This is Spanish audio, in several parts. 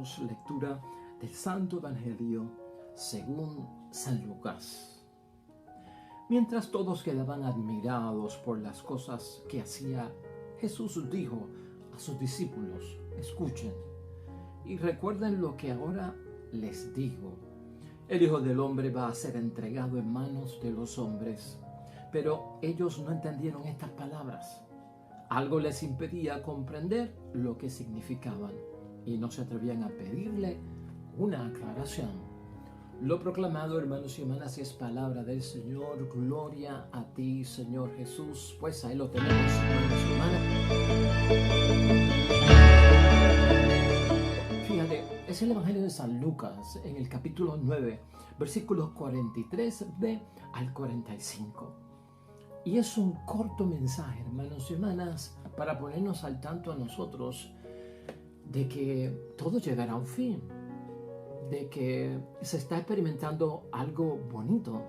hermanos, lectura del Santo Evangelio según San Lucas. Mientras todos quedaban admirados por las cosas que hacía, Jesús dijo a sus discípulos: escuchen y recuerden lo que ahora les digo. El Hijo del Hombre va a ser entregado en manos de los hombres. Pero ellos no entendieron estas palabras. Algo les impedía comprender lo que significaban y no se atrevían a pedirle una aclaración. Lo proclamado, hermanos y hermanas, es palabra del Señor. Gloria a ti, Señor Jesús. Pues ahí lo tenemos, hermanos y hermanas. Fíjate, es el Evangelio de San Lucas en el capítulo 9, versículos 43b al 45. Y es un corto mensaje, hermanos y hermanas, para ponernos al tanto a nosotros de que todo llegará a un fin, de que se está experimentando algo bonito,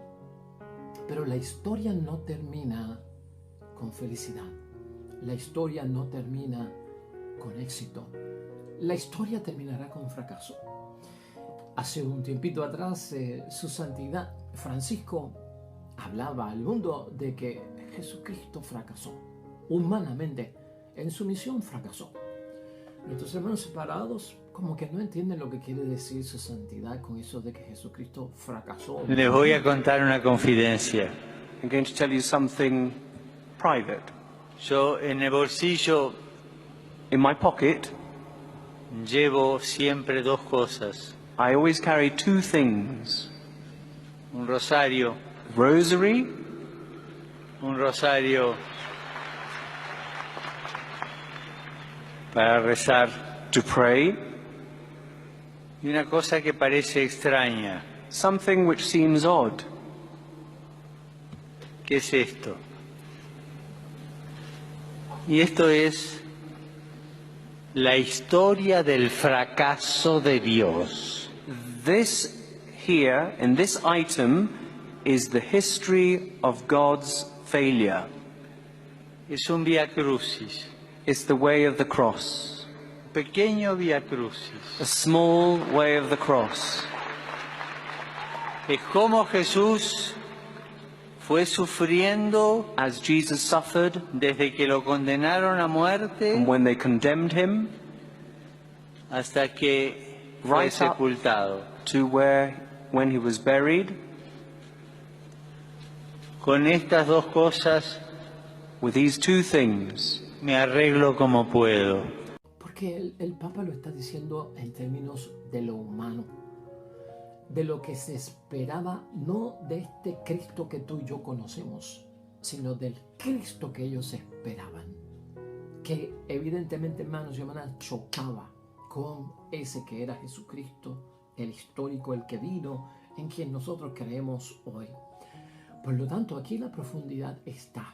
pero la historia no termina con felicidad, la historia no termina con éxito, la historia terminará con fracaso. Hace un tiempito atrás, su santidad Francisco hablaba al mundo de que Jesucristo fracasó, humanamente, en su misión fracasó. Nuestros hermanos separados como que no entienden lo que quiere decir su santidad con eso de que Jesucristo fracasó. Les voy a contar una confidencia. I'm going to tell you something private. Yo en el bolsillo In my pocket, llevo siempre dos cosas: I always carry two things. un rosario para rezar To pray, y una cosa que parece extraña. something which seems odd. ¿Qué es esto? Y esto es la historia del fracaso de Dios. This here, in this item, is the history of God's failure. Es un vía crucis, It's the way of the cross, pequeño vía crucis. a small way of the cross. Es como Jesús fue sufriendo As Jesus suffered, desde que lo condenaron a muerte and when they condemned him, hasta que fue Right up. sepultado. to when he was buried, Con estas dos cosas with these two things, me arreglo como puedo. Porque el Papa lo está diciendo en términos de lo humano, de lo que se esperaba, no de este Cristo que tú y yo conocemos, sino del Cristo que ellos esperaban, que evidentemente, hermanos y hermanas, chocaba con ese que era Jesucristo, el histórico, el que vino, en quien nosotros creemos hoy. Por lo tanto, aquí la profundidad está.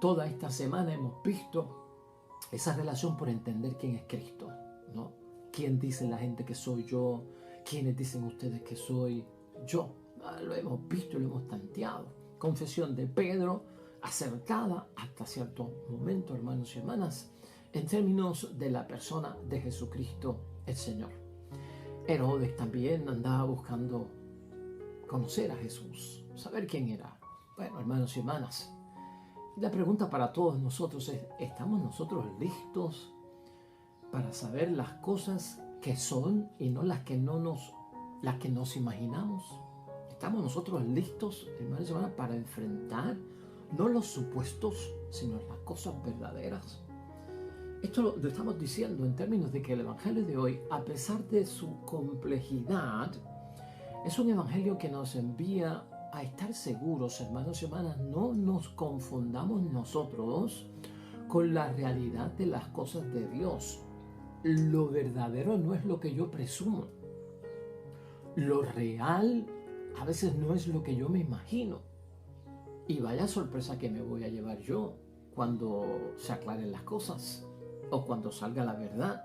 Toda esta semana hemos visto esa relación por entender quién es Cristo, ¿no? ¿Quién dice la gente que soy yo? ¿Quiénes dicen ustedes que soy yo? Lo hemos visto y lo hemos tanteado. Confesión de Pedro, acertada hasta cierto momento, hermanos y hermanas, en términos de la persona de Jesucristo el Señor. Herodes también andaba buscando conocer a Jesús, saber quién era. Bueno, hermanos y hermanas, la pregunta para todos nosotros es: ¿estamos nosotros listos para saber las cosas que son y no las que nos imaginamos? ¿Estamos nosotros listos, hermanos y hermanas, para enfrentar no los supuestos, sino las cosas verdaderas? Esto lo estamos diciendo en términos de que el Evangelio de hoy, a pesar de su complejidad, es un Evangelio que nos envía a estar seguros, hermanos y hermanas. No nos confundamos nosotros con la realidad de las cosas de Dios. Lo verdadero no es lo que yo presumo. Lo real a veces no es lo que yo me imagino. Y vaya sorpresa que me voy a llevar yo cuando se aclaren las cosas o cuando salga la verdad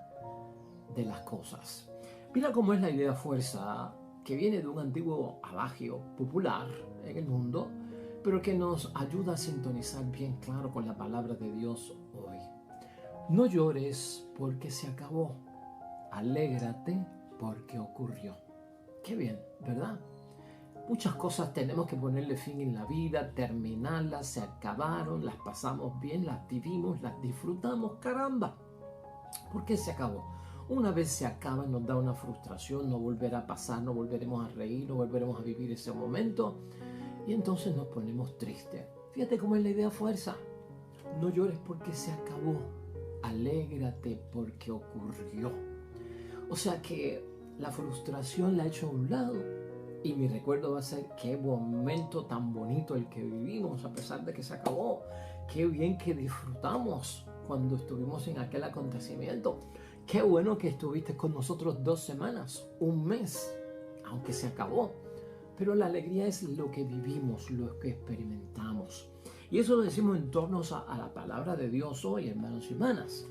de las cosas. Mira cómo es la idea fuerza, que viene de un antiguo adagio popular en el mundo, pero que nos ayuda a sintonizar bien claro con la palabra de Dios hoy. No llores porque se acabó. Alégrate porque ocurrió. Qué bien, ¿verdad? Muchas cosas tenemos que ponerle fin en la vida, terminarlas, se acabaron, las pasamos bien, las vivimos, las disfrutamos, caramba. ¿Por qué se acabó? Una vez se acaba nos da una frustración, no volverá a pasar, no volveremos a reír, no volveremos a vivir ese momento y entonces nos ponemos tristes. Fíjate cómo es la idea fuerza. No llores porque se acabó, alégrate porque ocurrió. O sea que la frustración la he hecho a un lado y mi recuerdo va a ser qué momento tan bonito el que vivimos a pesar de que se acabó. Qué bien que disfrutamos cuando estuvimos en aquel acontecimiento. Qué bueno que estuviste con nosotros 2 semanas, un mes, aunque se acabó. Pero la alegría es lo que vivimos, lo que experimentamos. Y eso lo decimos en torno a la palabra de Dios hoy, hermanos y hermanas.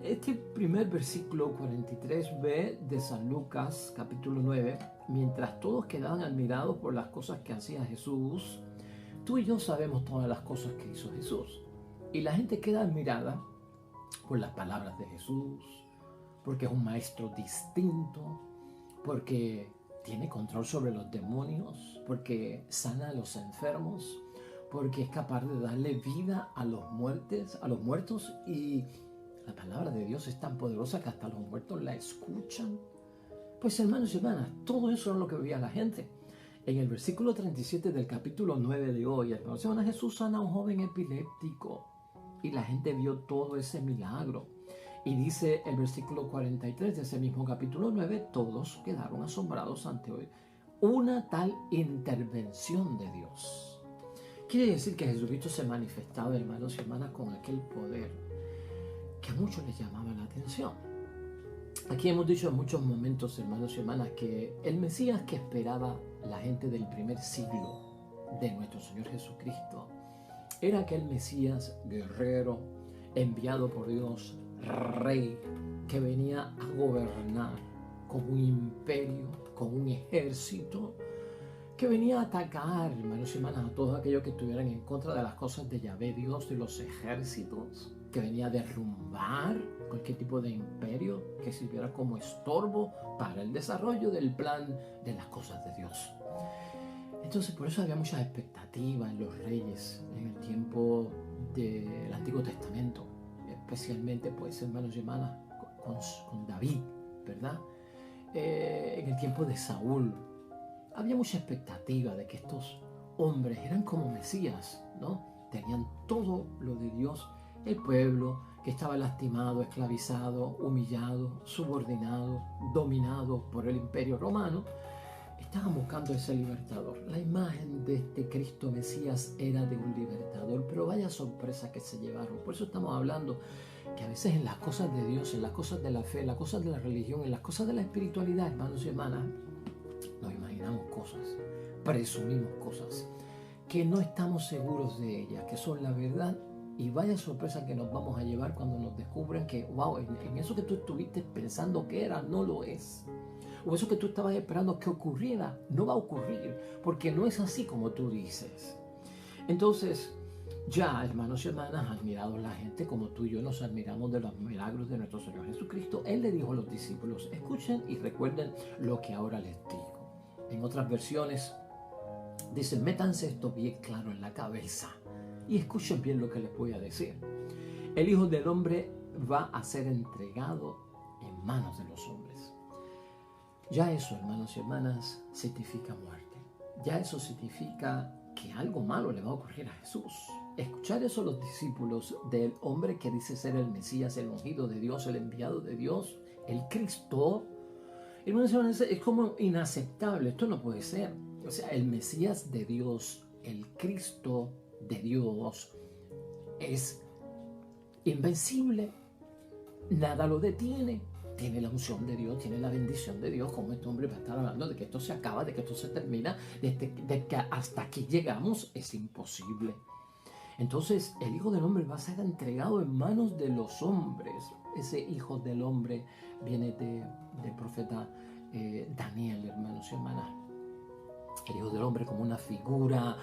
Este primer versículo 43b de San Lucas, capítulo 9, mientras todos quedaban admirados por las cosas que hacía Jesús, tú y yo sabemos todas las cosas que hizo Jesús. Y la gente queda admirada por las palabras de Jesús, porque es un maestro distinto, porque tiene control sobre los demonios, porque sana a los enfermos, porque es capaz de darle vida a los muertos y la palabra de Dios es tan poderosa que hasta los muertos la escuchan. Pues hermanos y hermanas, todo eso es lo que veía la gente. En el versículo 37 del capítulo 9 de hoy, hermanos y hermanas, Jesús sana a un joven epiléptico y la gente vio todo ese milagro. Y dice el versículo 43 de ese mismo capítulo 9, todos quedaron asombrados ante hoy una tal intervención de Dios. Quiere decir que Jesucristo se manifestaba, hermanos y hermanas, con aquel poder que a muchos les llamaba la atención. Aquí hemos dicho en muchos momentos, hermanos y hermanas, que el Mesías que esperaba la gente del primer siglo de nuestro Señor Jesucristo era aquel Mesías guerrero, enviado por Dios, rey, que venía a gobernar con un imperio, con un ejército, que venía a atacar, hermanos y hermanas, a todos aquellos que estuvieran en contra de las cosas de Yahvé, Dios de los ejércitos, que venía a derrumbar cualquier tipo de imperio que sirviera como estorbo para el desarrollo del plan de las cosas de Dios. Entonces, por eso había muchas expectativas en los reyes en el tiempo del Antiguo Testamento, especialmente, pues, hermanos y hermanas, con David, ¿verdad? En el tiempo de Saúl, había mucha expectativa de que estos hombres eran como Mesías, ¿no? Tenían todo lo de Dios. El pueblo que estaba lastimado, esclavizado, humillado, subordinado, dominado por el imperio romano, estaban buscando ese libertador. La imagen de este Cristo Mesías era de un libertador, pero vaya sorpresa que se llevaron. Por eso estamos hablando que a veces en las cosas de Dios, en las cosas de la fe, en las cosas de la religión, en las cosas de la espiritualidad, hermanos y hermanas, nos imaginamos cosas, presumimos cosas que no estamos seguros de ellas, que son la verdad. Y vaya sorpresa que nos vamos a llevar cuando nos descubren que, wow, en eso que tú estuviste pensando que era, no lo es. O eso que tú estabas esperando que ocurriera, no va a ocurrir, porque no es así como tú dices. Entonces, ya, hermanos y hermanas, admirados la gente como tú y yo nos admiramos de los milagros de nuestro Señor Jesucristo. Él le dijo a los discípulos, escuchen y recuerden lo que ahora les digo. En otras versiones, dicen, métanse esto bien claro en la cabeza y escuchen bien lo que les voy a decir. El Hijo del Hombre va a ser entregado en manos de los hombres. Ya eso, hermanos y hermanas, significa muerte. Ya eso significa que algo malo le va a ocurrir a Jesús. Escuchar eso a los discípulos del hombre que dice ser el Mesías, el ungido de Dios, el enviado de Dios, el Cristo, hermanos y hermanas, es como inaceptable. Esto no puede ser. O sea, el Mesías de Dios, el Cristo de Dios, es invencible. Nada lo detiene. Tiene la unción de Dios, tiene la bendición de Dios. Como este hombre va a estar hablando de que esto se acaba, de que esto se termina, de que hasta aquí llegamos, es imposible. Entonces el Hijo del Hombre va a ser entregado en manos de los hombres. Ese Hijo del Hombre viene del profeta Daniel, hermanos y hermanas. El Hijo del Hombre como una figura,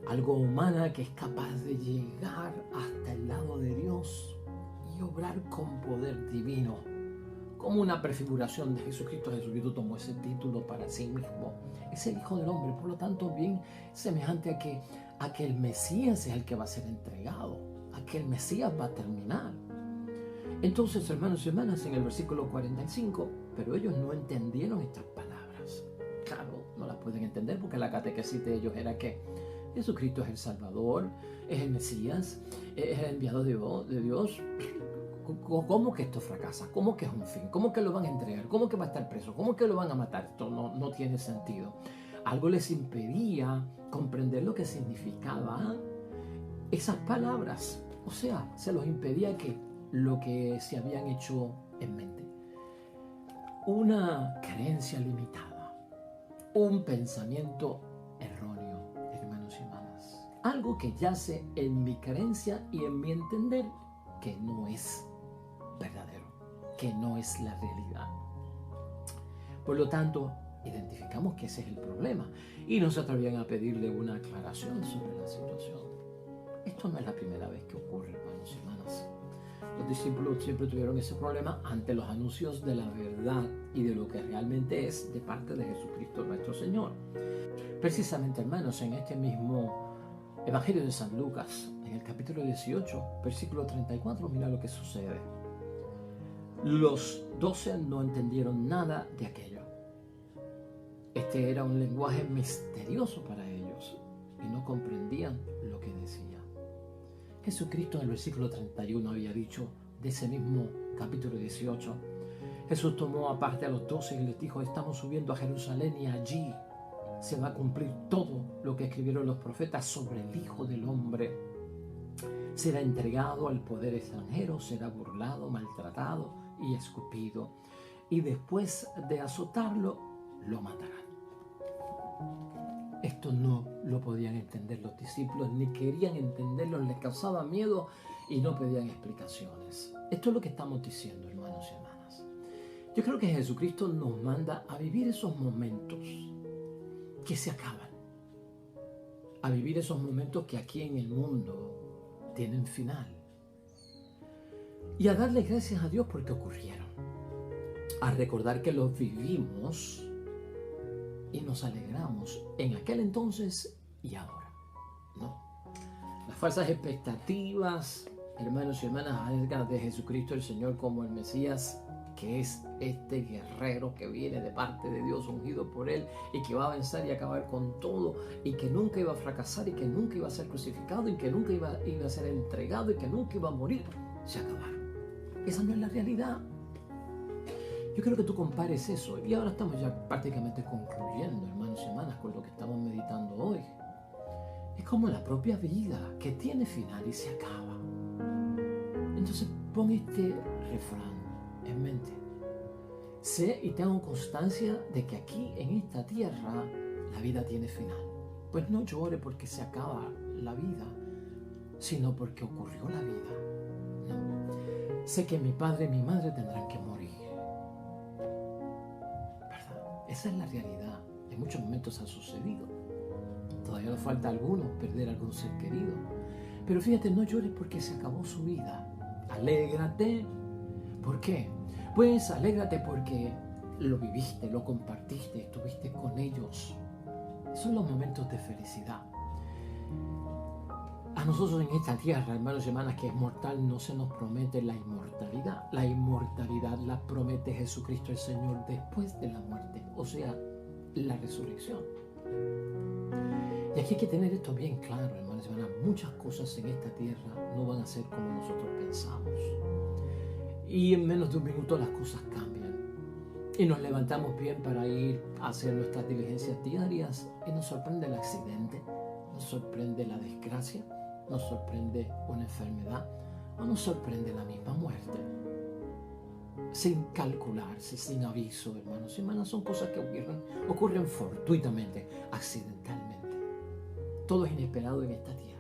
algo humana que es capaz de llegar hasta el lado de Dios y obrar con poder divino. como una prefiguración de Jesucristo. Jesucristo tomó ese título para sí mismo. Es el Hijo del Hombre, por lo tanto, bien semejante a que el Mesías es el que va a ser entregado, a que el Mesías va a terminar. Entonces, hermanos y hermanas, en el versículo 45, pero ellos no entendieron estas palabras. Claro, no las pueden entender porque la catequesis de ellos era que Jesucristo es el Salvador, es el Mesías, es el enviado de Dios. ¿Cómo que esto fracasa? ¿Cómo que es un fin? ¿Cómo que lo van a entregar? ¿Cómo que va a estar preso? ¿Cómo que lo van a matar? Esto no tiene sentido. Algo les impedía comprender lo que significaban esas palabras. O sea, se los impedía que lo que se habían hecho en mente. Una creencia limitada, un pensamiento erróneo, hermanos y hermanas. Algo que yace en mi creencia y en mi entender que no es verdadero, que no es la realidad. Por lo tanto, identificamos que ese es el problema y no se atrevían a pedirle una aclaración sobre la situación. Esto no es la primera vez que ocurre, hermanos y hermanas. Los discípulos siempre tuvieron ese problema ante los anuncios de la verdad y de lo que realmente es de parte de Jesucristo nuestro Señor. Precisamente, hermanos, en este mismo Evangelio de San Lucas, en el capítulo 18, versículo 34, mira lo que sucede. Los 12 no entendieron nada de aquello. Este era un lenguaje misterioso para ellos y no comprendían lo que decía. Jesucristo en el versículo 31 había dicho de ese mismo capítulo 18, Jesús tomó aparte a los 12 y les dijo, estamos subiendo a Jerusalén y allí se va a cumplir todo lo que escribieron los profetas sobre el Hijo del Hombre. Será entregado al poder extranjero, será burlado, maltratado y escupido, y después de azotarlo, lo matarán. Esto no lo podían entender los discípulos, ni querían entenderlo, les causaba miedo y no pedían explicaciones. Esto es lo que estamos diciendo, hermanos y hermanas. Yo creo que Jesucristo nos manda a vivir esos momentos que se acaban, a vivir esos momentos que aquí en el mundo tienen final, y a darle gracias a Dios porque ocurrieron, a recordar que los vivimos y nos alegramos en aquel entonces y ahora, ¿no? Las falsas expectativas, hermanos y hermanas, acerca de Jesucristo el Señor como el Mesías, que es este guerrero que viene de parte de Dios, ungido por Él, y que va a vencer y acabar con todo, y que nunca iba a fracasar, y que nunca iba a ser crucificado, y que nunca iba a ser entregado, y que nunca iba a morir, se acabaron. Esa no es la realidad. Yo quiero que tú compares eso, y ahora estamos ya prácticamente concluyendo, hermanos y hermanas, con lo que estamos meditando hoy. Es como la propia vida, que tiene final y se acaba. Entonces pon este refrán en mente. Sé y tengo constancia de que aquí en esta tierra la vida tiene final. Pues no llore porque se acaba la vida, sino porque ocurrió la vida. No. Sé que mi padre y mi madre tendrán que morir. Esa es la realidad. En muchos momentos ha sucedido. Todavía nos falta a algunos perder algún ser querido. Pero fíjate, no llores porque se acabó su vida. Alégrate. ¿Por qué? Pues alégrate porque lo viviste, lo compartiste, estuviste con ellos. Esos son los momentos de felicidad. A nosotros en esta tierra, hermanos y hermanas, que es mortal, no se nos promete la inmortalidad. La inmortalidad la promete Jesucristo el Señor después de la muerte, o sea, la resurrección. Y aquí hay que tener esto bien claro, hermanos y hermanas. Muchas cosas en esta tierra no van a ser como nosotros pensamos. Y en menos de un minuto las cosas cambian. Y nos levantamos bien para ir a hacer nuestras diligencias diarias y nos sorprende el accidente, nos sorprende la desgracia, nos sorprende una enfermedad o nos sorprende la misma muerte. Sin calcularse, sin aviso, hermanos y hermanas, son cosas que ocurren fortuitamente, accidentalmente. Todo es inesperado en esta tierra.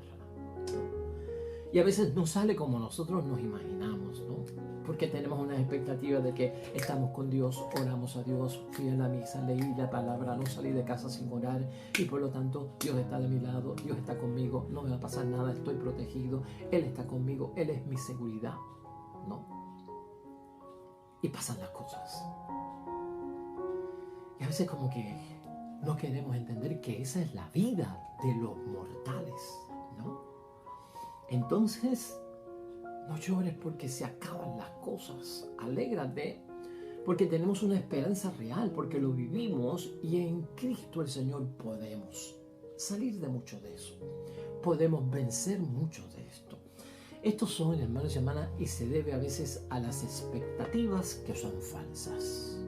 Y a veces no sale como nosotros nos imaginamos, ¿no? Porque tenemos una expectativa de que estamos con Dios, oramos a Dios, fui a la misa, leí la palabra, no salí de casa sin orar y por lo tanto Dios está de mi lado, Dios está conmigo, no me va a pasar nada, estoy protegido, Él está conmigo, Él es mi seguridad. No. y pasan las cosas. Y a veces como que no queremos entender que esa es la vida de los mortales, ¿no? Entonces, no llores porque se acaban las cosas. Alégrate porque tenemos una esperanza real, porque lo vivimos y en Cristo el Señor podemos salir de mucho de eso. Podemos vencer mucho de esto. Estos son, hermanos y hermanas, y se debe a veces a las expectativas que son falsas.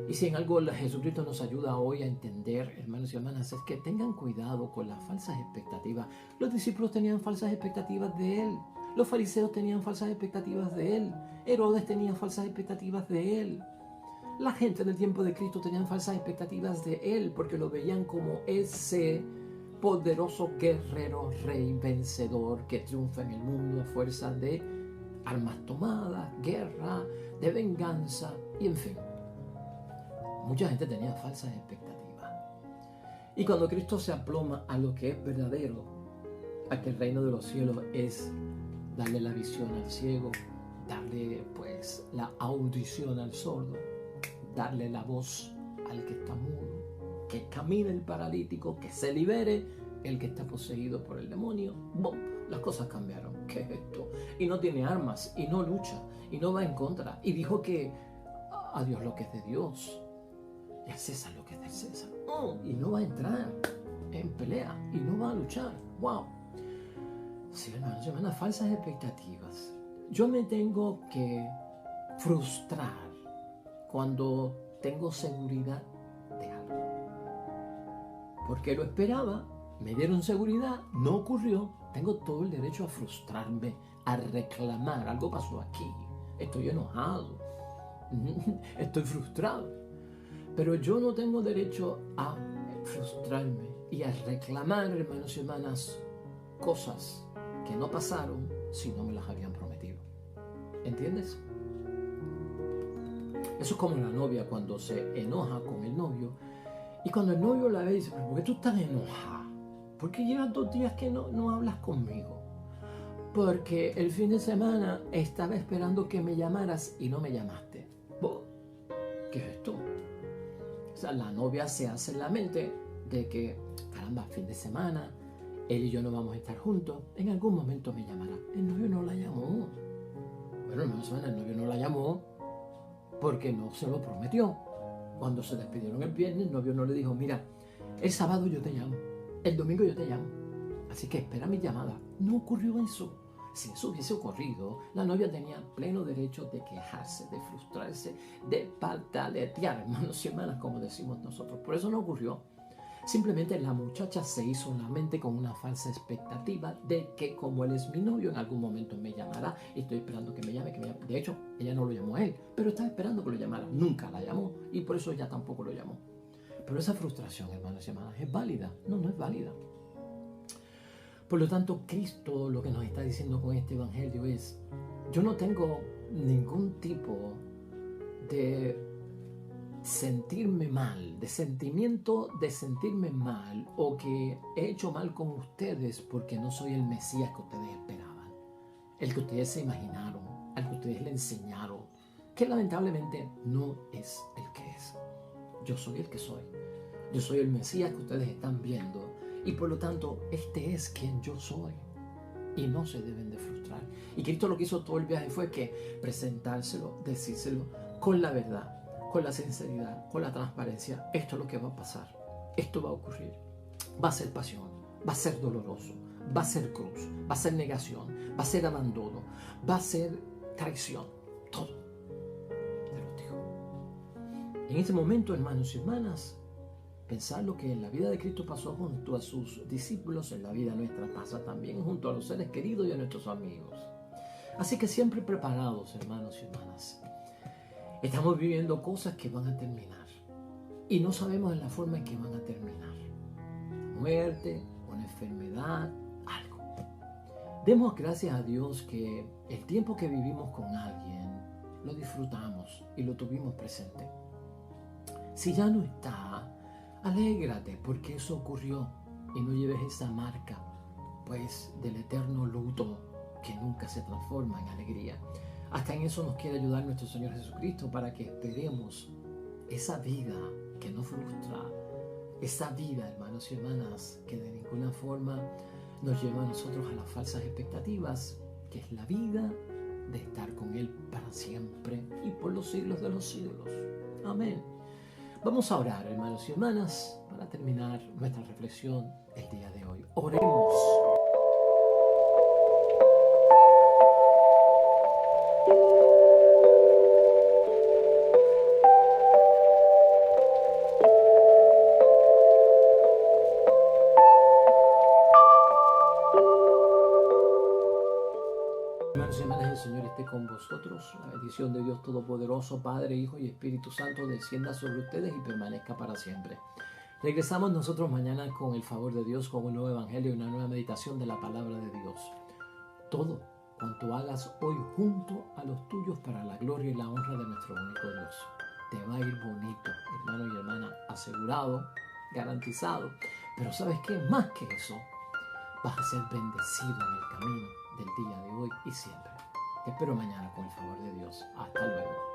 Y si en algo Jesucristo nos ayuda hoy a entender, hermanos y hermanas, es que tengan cuidado con las falsas expectativas. Los discípulos tenían falsas expectativas de Él. Los fariseos tenían falsas expectativas de Él. Herodes tenía falsas expectativas de Él. La gente del tiempo de Cristo tenían falsas expectativas de Él porque lo veían como ese poderoso guerrero, rey, vencedor que triunfa en el mundo a fuerza de armas tomadas, guerra, de venganza y en fin. Mucha gente tenía falsas expectativas. Y cuando Cristo se aploma a lo que es verdadero, a que el reino de los cielos es darle la visión al ciego, darle pues la audición al sordo, darle la voz al que está mudo, que camine el paralítico, que se libere el que está poseído por el demonio. ¡Bum! Las cosas cambiaron. ¿Qué es esto? Y no tiene armas, y no lucha, y no va en contra. Y dijo que a Dios lo que es de Dios, y a César lo que es de César. Y no va a entrar en pelea, y no va a luchar. ¡Wow! Sí, hermanos, falsas expectativas. Yo me tengo que frustrar cuando tengo seguridad de algo. Porque lo esperaba, me dieron seguridad, no ocurrió, tengo todo el derecho a frustrarme, a reclamar. Algo pasó aquí, estoy enojado, estoy frustrado. Pero yo no tengo derecho a frustrarme y a reclamar, hermanos y hermanas, cosas que no pasaron si no me las habían prometido. ¿Entiendes? Eso es como la novia cuando se enoja con el novio y cuando el novio la ve y dice, ¿por qué tú estás enojada? ¿Por qué llevas 2 días que no hablas conmigo? Porque el fin de semana estaba esperando que me llamaras y no me llamaste. ¿Qué es esto? O sea, la novia se hace en la mente de que, caramba, fin de semana, él y yo no vamos a estar juntos, en algún momento me llamará. El novio no la llamó. Bueno, hermanos, el novio no la llamó porque no se lo prometió. Cuando se despidieron el viernes, el novio no le dijo, mira, el sábado yo te llamo, el domingo yo te llamo, así que espera mi llamada. No ocurrió eso. Si eso hubiese ocurrido, la novia tenía pleno derecho de quejarse, de frustrarse, de pataletear, hermanos y hermanas, como decimos nosotros. Por eso no ocurrió. Simplemente la muchacha se hizo la mente con una falsa expectativa de que como él es mi novio, en algún momento me llamará. Y estoy esperando que me llame, De hecho, ella no lo llamó a él, pero estaba esperando que lo llamara. Nunca la llamó y por eso ella tampoco lo llamó. Pero esa frustración, hermanos y hermanas, ¿es válida? No es válida. Por lo tanto, Cristo lo que nos está diciendo con este evangelio es, yo no tengo ningún tipo de sentirme mal, de sentimiento de sentirme mal o que he hecho mal con ustedes porque no soy el Mesías que ustedes esperaban, el que ustedes se imaginaron, al que ustedes le enseñaron, que lamentablemente no es el que es. Yo soy el que soy. Yo soy el Mesías que ustedes están viendo y por lo tanto este es quien yo soy y no se deben de frustrar. Y Cristo lo que hizo todo el viaje fue que presentárselo, decírselo con la verdad, con la sinceridad, con la transparencia. Esto es lo que va a pasar, esto va a ocurrir, va a ser pasión, va a ser doloroso, va a ser cruz, va a ser negación, va a ser abandono, va a ser traición, todo te lo digo. En este momento, hermanos y hermanas, pensar lo que en la vida de Cristo pasó junto a sus discípulos, en la vida nuestra pasa también junto a los seres queridos y a nuestros amigos. Así que siempre preparados, hermanos y hermanas. Estamos viviendo cosas que van a terminar y no sabemos la forma en que van a terminar. Muerte, una enfermedad, algo. Demos gracias a Dios que el tiempo que vivimos con alguien lo disfrutamos y lo tuvimos presente. Si ya no está, alégrate porque eso ocurrió y no lleves esa marca, pues, del eterno luto que nunca se transforma en alegría. Hasta en eso nos quiere ayudar nuestro Señor Jesucristo para que esperemos esa vida que no frustra, esa vida, hermanos y hermanas, que de ninguna forma nos lleva a nosotros a las falsas expectativas, que es la vida de estar con Él para siempre y por los siglos de los siglos. Amén. Vamos a orar, hermanos y hermanas, para terminar nuestra reflexión el día de hoy. Oremos. Hermanos y hermanas, el Señor esté con vosotros. La bendición de Dios Todopoderoso, Padre, Hijo y Espíritu Santo, descienda sobre ustedes y permanezca para siempre. Regresamos nosotros mañana con el favor de Dios, con un nuevo evangelio y una nueva meditación de la palabra de Dios. Todo cuanto hagas hoy junto a los tuyos para la gloria y la honra de nuestro único Dios. Te va a ir bonito, hermano y hermana, asegurado, garantizado. Pero ¿sabes qué? Más que eso, vas a ser bendecido en el camino del día de hoy y siempre. Te espero mañana con el favor de Dios. Hasta luego.